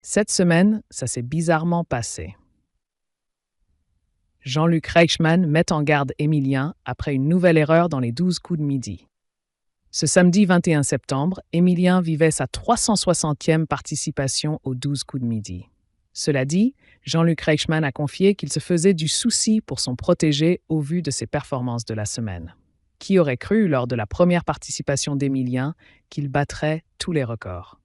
Cette semaine, ça s'est bizarrement passé. Jean-Luc Reichmann met en garde Émilien après une nouvelle erreur dans les 12 coups de midi. Ce samedi 21 septembre, Émilien vivait sa 360e participation aux 12 coups de midi. Cela dit, Jean-Luc Reichmann a confié qu'il se faisait du souci pour son protégé au vu de ses performances de la semaine. Qui aurait cru, lors de la première participation d'Émilien, qu'il battrait tous les records?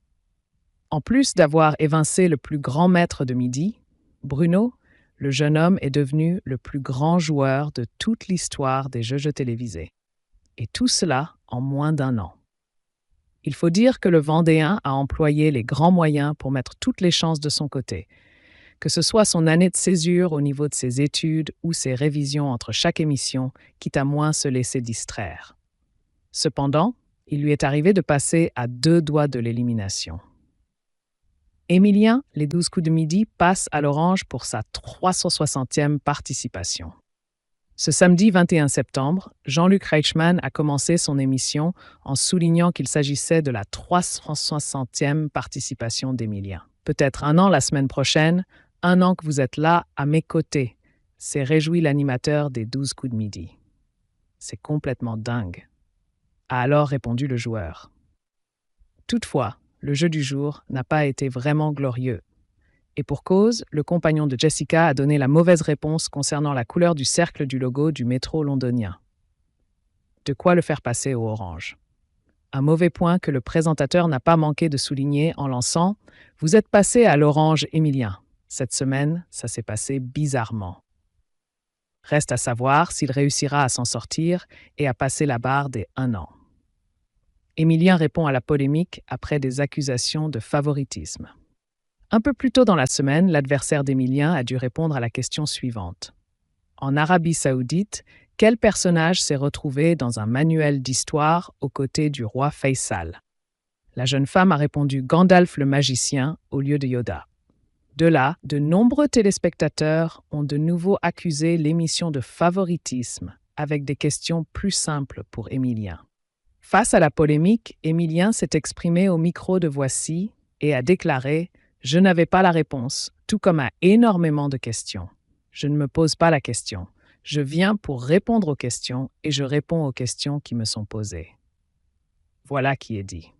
En plus d'avoir évincé le plus grand maître de midi, Bruno, le jeune homme est devenu le plus grand joueur de toute l'histoire des jeux télévisés. Et tout cela en moins d'un an. Il faut dire que le Vendéen a employé les grands moyens pour mettre toutes les chances de son côté, que ce soit son année de césure au niveau de ses études ou ses révisions entre chaque émission, quitte à moins se laisser distraire. Cependant, il lui est arrivé de passer à 2 doigts de l'élimination. Émilien, les 12 coups de midi, passe à l'orange pour sa 360e participation. Ce samedi 21 septembre, Jean-Luc Reichmann a commencé son émission en soulignant qu'il s'agissait de la 360e participation d'Émilien. Peut-être un an la semaine prochaine, un an que vous êtes là à mes côtés, s'est réjoui l'animateur des 12 coups de midi. C'est complètement dingue, a alors répondu le joueur. Toutefois, le jeu du jour n'a pas été vraiment glorieux. Et pour cause, le compagnon de Jessica a donné la mauvaise réponse concernant la couleur du cercle du logo du métro londonien. De quoi le faire passer au orange. Un mauvais point que le présentateur n'a pas manqué de souligner en lançant « Vous êtes passé à l'orange, Émilien ». Cette semaine, ça s'est passé bizarrement. Reste à savoir s'il réussira à s'en sortir et à passer la barre des 1 an. Émilien répond à la polémique après des accusations de favoritisme. Un peu plus tôt dans la semaine, l'adversaire d'Émilien a dû répondre à la question suivante. En Arabie Saoudite, quel personnage s'est retrouvé dans un manuel d'histoire aux côtés du roi Faisal? La jeune femme a répondu Gandalf le magicien au lieu de Yoda. De là, de nombreux téléspectateurs ont de nouveau accusé l'émission de favoritisme avec des questions plus simples pour Émilien. Face à la polémique, Émilien s'est exprimé au micro de Voici et a déclaré « Je n'avais pas la réponse, tout comme à énormément de questions. Je ne me pose pas la question. Je viens pour répondre aux questions et je réponds aux questions qui me sont posées. » Voilà qui est dit.